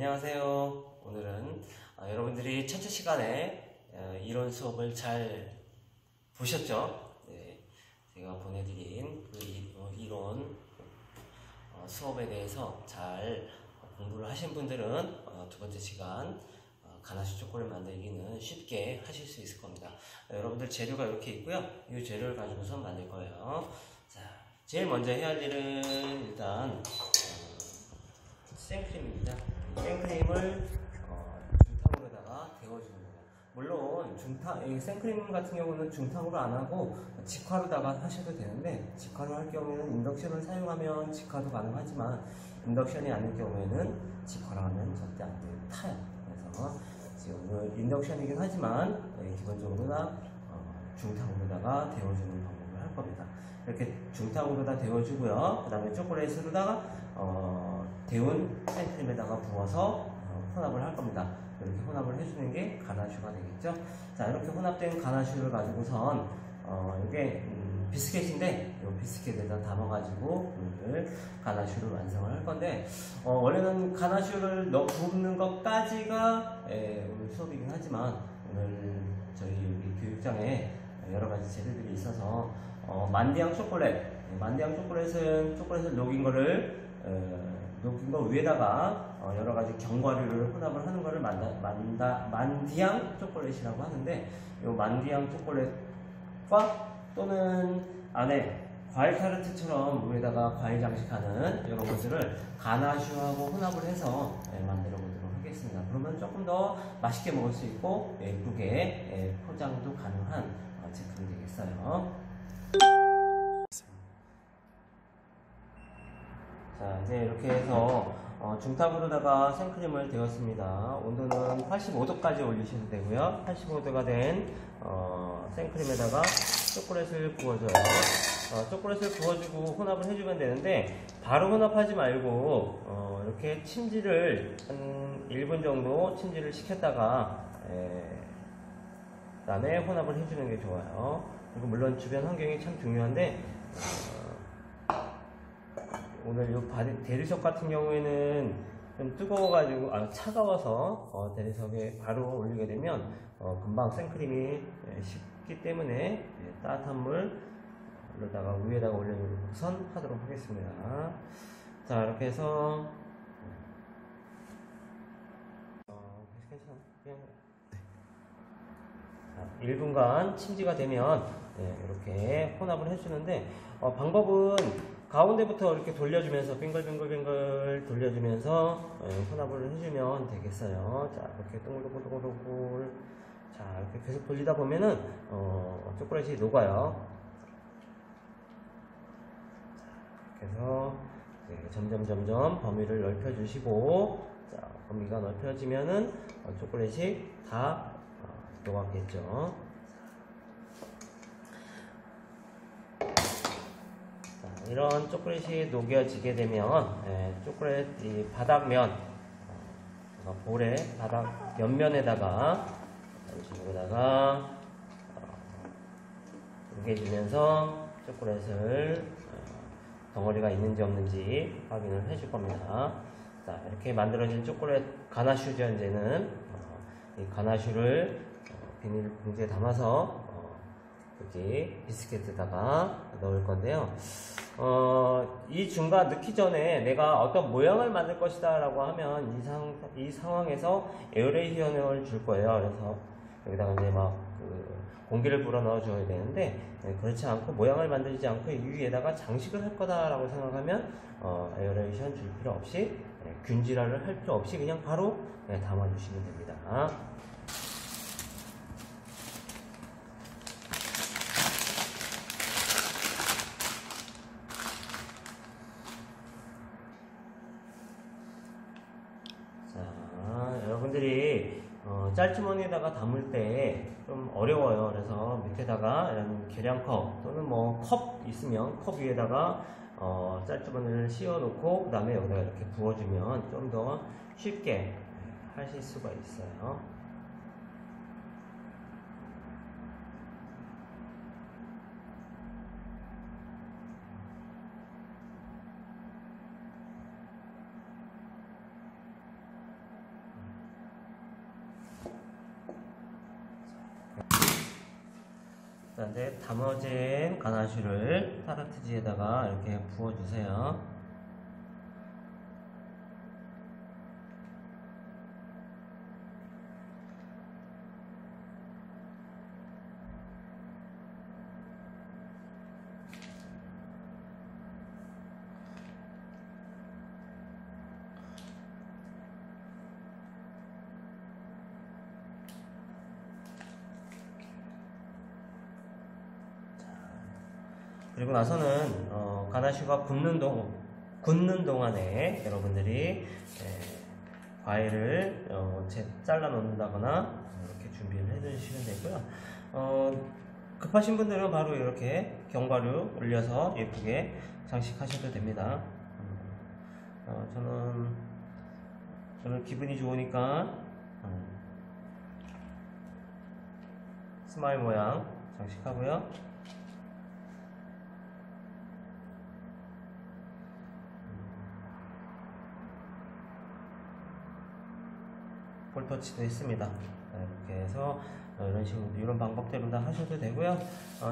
안녕하세요. 오늘은 여러분들이 첫째 시간에 이론 수업을 잘 보셨죠? 네, 제가 보내드린 그 이론 수업에 대해서 잘 공부를 하신 분들은 두 번째 시간 가나슈 초콜릿 만들기는 쉽게 하실 수 있을 겁니다. 여러분들 재료가 이렇게 있고요. 이 재료를 가지고서 만들 거예요. 자, 제일 먼저 해야 할 일은 일단 생크림입니다. 생크림을 중탕으로다가 데워주는 거예요. 물론 생크림 같은 경우는 중탕으로 안 하고 직화로다가 하셔도 되는데, 직화로 할 경우에는 인덕션을 사용하면 직화도 가능하지만 인덕션이 아닐 경우에는 직화로 하면 절대 안 돼요. 타요. 그래서 지금 인덕션이긴 하지만 기본적으로 다 중탕으로다가 데워주는 방법을 할 겁니다. 이렇게 중탕으로다 데워주고요. 그 다음에 초콜릿으로다가 데운 생크림에다가 부어서 혼합을 할 겁니다. 이렇게 혼합을 해주는 게 가나슈가 되겠죠. 자, 이렇게 혼합된 가나슈를 가지고선 이게 비스켓인데 이 비스켓에다 담아가지고 오늘 가나슈를 완성을 할 건데, 원래는 가나슈를 붓는 것까지가 오늘 수업이긴 하지만 오늘 저희 여기 교육장에 여러 가지 재료들이 있어서 만디앙 초콜릿은 초콜릿을 녹인 거 위에다가 여러 가지 견과류를 혼합을 하는 거를 만디앙 초콜릿이라고 하는데, 이 만디앙 초콜릿과 또는 안에 과일 타르트처럼 위에다가 과일 장식하는 이런 것들을 가나슈하고 혼합을 해서 만들어 보도록 하겠습니다. 그러면 조금 더 맛있게 먹을 수 있고 예쁘게 포장도 가능한 제품이 되겠어요. 자, 이제 이렇게 해서 중탕으로다가 생크림을 데웠습니다. 온도는 85도까지 올리셔도 되고요. 85도가 된 생크림에다가 초콜릿을 부어줘요. 초콜릿을 부어주고 혼합을 해주면 되는데, 바로 혼합하지 말고 이렇게 침지를 한 1분 정도 침지를 시켰다가 그 다음에 혼합을 해주는 게 좋아요. 그리고 물론 주변 환경이 참 중요한데, 오늘 이 대리석 같은 경우에는 좀 뜨거워가지고, 차가워서 대리석에 바로 올리게 되면 금방 생크림이 식기 때문에 따뜻한 물로다가 위에다가 올려놓고선 하도록 하겠습니다. 자, 이렇게 해서 괜찮아. 그냥 1분간 침지가 되면 이렇게 혼합을 해주는데, 방법은 가운데부터 이렇게 돌려주면서 빙글빙글 돌려주면서 혼합을 해주면 되겠어요. 자, 이렇게 동글동글 자, 이렇게 계속 돌리다 보면은 초콜릿이 녹아요. 그래서 점점 범위를 넓혀주시고, 자, 범위가 넓혀지면은 초콜릿이 다 녹았겠죠. 이런 초콜릿이 녹여지게 되면 초콜릿 이 바닥면 볼의 바닥 옆면에다가 이런 식으로다가 녹여주면서 초콜릿을 덩어리가 있는지 없는지 확인을 해줄 겁니다. 자, 이렇게 만들어진 초콜릿 가나슈죠. 이제는 이 가나슈를 비닐 봉지에 담아서 여기 비스켓에다가 넣을 건데요. 이 중간 넣기 전에 내가 어떤 모양을 만들 것이다 라고 하면 이 상황에서 에어레이션을 줄 거예요. 그래서 여기다가 이제 공기를 불어 넣어 줘야 되는데, 그렇지 않고 모양을 만들지 않고 이 위에다가 장식을 할 거다 라고 생각하면 에어레이션 줄 필요 없이 균질화를 할 필요 없이 그냥 바로 담아 주시면 됩니다. 여러분들이 짤주머니에다가 담을 때 좀 어려워요. 그래서 밑에다가 이런 계량컵 또는 컵 있으면 컵 위에다가 짤주머니를 씌워 놓고 그 다음에 여기다가 이렇게 부어주면 좀 더 쉽게 하실 수가 있어요. 자, 이제 다머진 가나슈를 타르트지에다가 이렇게 부어주세요. 그리고 나서는 가나슈가 굳는 동안에 여러분들이 과일을 잘라 놓는다거나 이렇게 준비를 해 주시면 되고요. 급하신 분들은 바로 이렇게 견과류 올려서 예쁘게 장식하셔도 됩니다. 저는 기분이 좋으니까 스마일 모양 장식하고요. 볼터치도 했습니다. 이렇게 해서 이런 식으로 이런 방법대로 다 하셔도 되고요.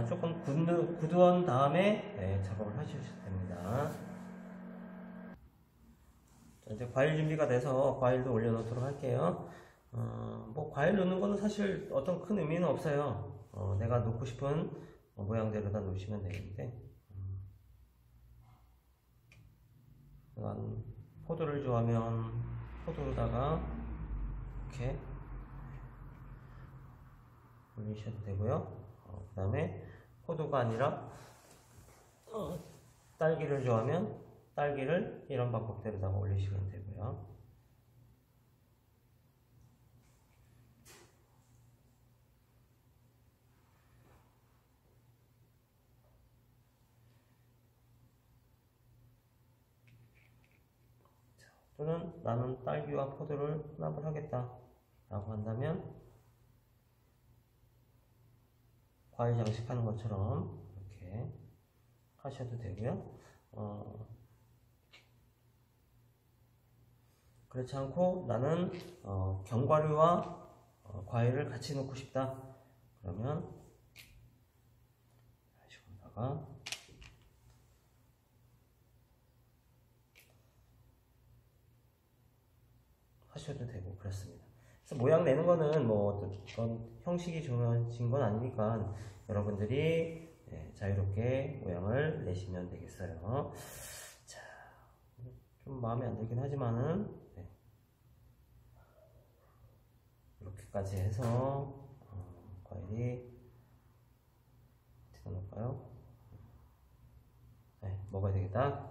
조금 굳은 다음에 작업을 하셔도 됩니다. 자, 이제 과일 준비가 돼서 과일도 올려놓도록 할게요. 뭐 과일 넣는 거는 사실 어떤 큰 의미는 없어요. 내가 놓고 싶은 모양대로 다 놓으시면 되는데, 난 포도를 좋아하면 포도로다가 이렇게 올리셔도 되고요. 그 다음에 포도가 아니라 딸기를 좋아하면 딸기를 이런 방법대로다가 올리시면 되고요. 또는 나는 딸기와 포도를 혼합을 하겠다 라고 한다면 과일 장식하는 것처럼 이렇게 하셔도 되고요. 그렇지 않고 나는 견과류와 과일을 같이 넣고 싶다 그러면 다시다가 하셔도 되고 그렇습니다. 그래서 모양 내는 거는 뭐 어떤 형식이 정해진 건 아니니까 여러분들이 자유롭게 모양을 내시면 되겠어요. 자, 좀 마음에 안 들긴 하지만은 이렇게까지 해서 과일이 어떻게 넣을까요? 먹어야 되겠다.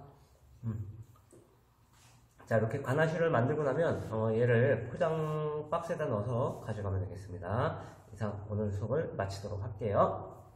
자, 이렇게 가나슈를 만들고 나면 얘를 포장 박스에다 넣어서 가져가면 되겠습니다. 이상 오늘 수업을 마치도록 할게요.